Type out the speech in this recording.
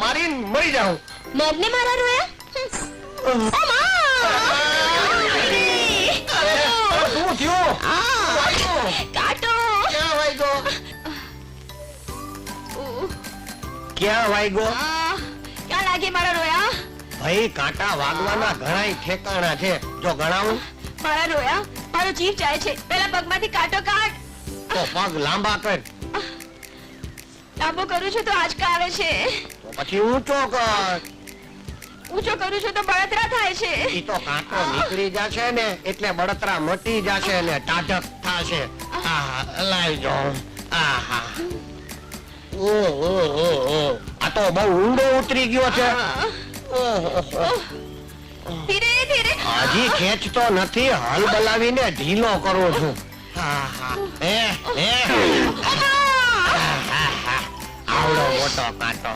મારીને મરી જાઉં. મોગને મારા રોયા? ઓ માં! શું થયું? કાટો! ક્યાં વાગ્યો? ક્યાં વાગ્યો? ક્યાં લાગે મારા રોયા? ભાઈ કાંટા વાગવાના ઘણાય ઠેકાણા છે. જો ગણાવું મારા રોયા, મારો જીવ જાય છે. પેલા પગમાંથી કાંટો કાઢ. તો પગ લાંબા કર. લાંબો કરું છું તો આંચકા આવે છે. તો પછી ઊંચો કર. ઊંચો કરું છું તો બળતરા થાય છે. ઈ તો કાંટો નીકળી જશે ને એટલે બળતરા મટી જશે ને ટાઢક થાશે. આહા, લાઈ જો. આહા. આ તો બહુ ઊંડો ઉતરી ગયો છે. ધીરે ધીરે. હજી ખેંચતો નથી, હલ બલાવીને ઢીલો કરું છું. આહા. આવડો મોટો કાંટો.